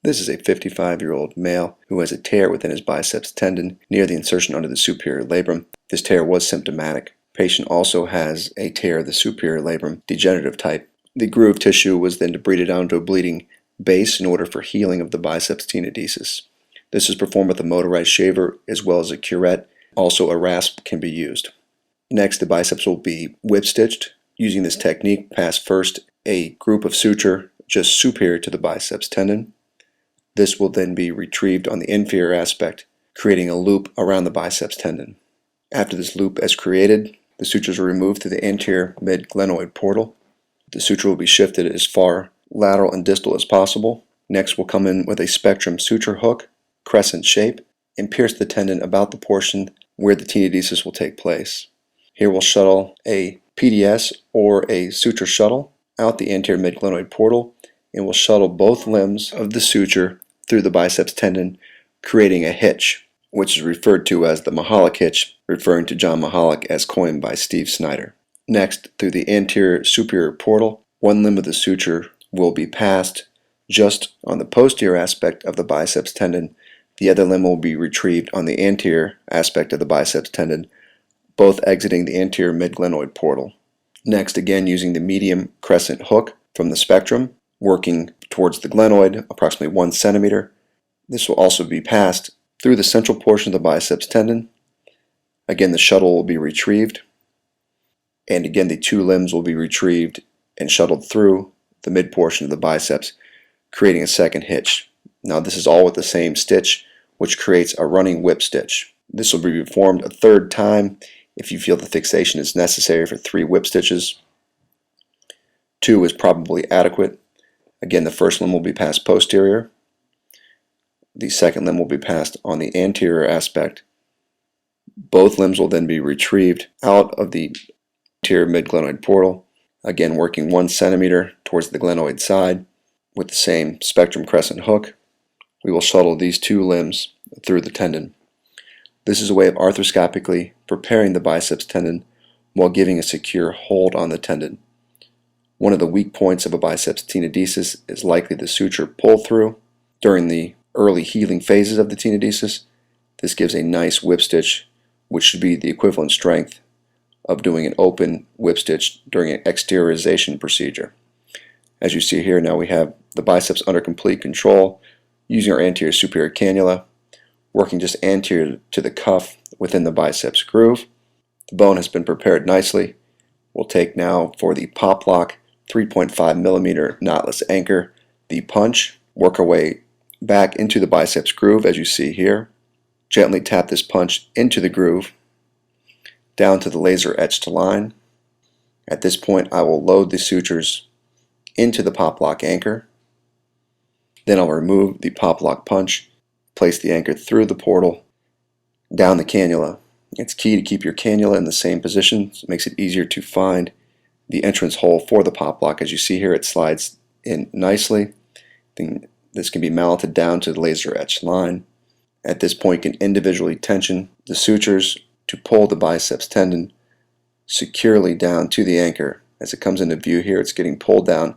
This is a 55-year-old male who has a tear within his biceps tendon near the insertion under the superior labrum. This tear was symptomatic. Patient also has a tear of the superior labrum, degenerative type. The groove tissue was then debrided down to a bleeding base in order for healing of the biceps tenodesis. This is performed with a motorized shaver as well as a curette. Also a rasp can be used. Next, the biceps will be whip stitched. Using this technique, pass first a group of suture just superior to the biceps tendon. This will then be retrieved on the inferior aspect, creating a loop around the biceps tendon. After this loop is created, the sutures are removed through the anterior mid-glenoid portal. The suture will be shifted as far lateral and distal as possible. Next, we'll come in with a spectrum suture hook, crescent shape, and pierce the tendon about the portion where the tenodesis will take place. Here we'll shuttle a PDS or a suture shuttle out the anterior mid-glenoid portal, and we'll shuttle both limbs of the suture through the biceps tendon, creating a hitch, which is referred to as the Mahalik hitch, referring to John Mahalik as coined by Steve Snyder. Next, through the anterior superior portal, one limb of the suture will be passed just on the posterior aspect of the biceps tendon. The other limb will be retrieved on the anterior aspect of the biceps tendon, both exiting the anterior mid-glenoid portal. Next, again using the medium crescent hook from the spectrum, working towards the glenoid, approximately 1 centimeter. This will also be passed through the central portion of the biceps tendon. Again, the shuttle will be retrieved, and again the two limbs will be retrieved and shuttled through the mid portion of the biceps, creating a second hitch. Now this is all with the same stitch, which creates a running whip stitch. This will be performed a third time if you feel the fixation is necessary for 3 whip stitches. 2 is probably adequate. Again, the first limb will be passed posterior. The second limb will be passed on the anterior aspect. Both limbs will then be retrieved out of the anterior mid-glenoid portal, again working 1 centimeter towards the glenoid side with the same spectrum crescent hook. We will shuttle these 2 limbs through the tendon. This is a way of arthroscopically preparing the biceps tendon while giving a secure hold on the tendon. One of the weak points of a biceps tenodesis is likely the suture pull-through. During the early healing phases of the tenodesis, this gives a nice whip stitch, which should be the equivalent strength of doing an open whip stitch during an exteriorization procedure. As you see here, now we have the biceps under complete control using our anterior superior cannula, working just anterior to the cuff within the biceps groove. The bone has been prepared nicely. We'll take now for the Poplok 3.5 millimeter knotless anchor, the punch, work our way back into the biceps groove as you see here. Gently tap this punch into the groove, down to the laser etched line. At this point I will load the sutures into the Poplok anchor. Then I'll remove the Poplok punch, place the anchor through the portal, down the cannula. It's key to keep your cannula in the same position. So it makes it easier to find the entrance hole for the Poplok. As you see here, it slides in nicely. Then this can be mounted down to the laser etched line. At this point, you can individually tension the sutures to pull the biceps tendon securely down to the anchor. As it comes into view here, it's getting pulled down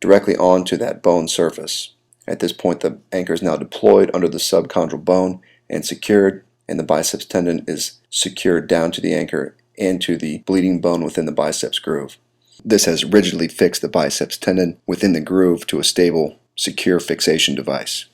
directly onto that bone surface. At this point, the anchor is now deployed under the subchondral bone and secured, and the biceps tendon is secured down to the anchor and to the bleeding bone within the biceps groove. This has rigidly fixed the biceps tendon within the groove to a stable, secure fixation device.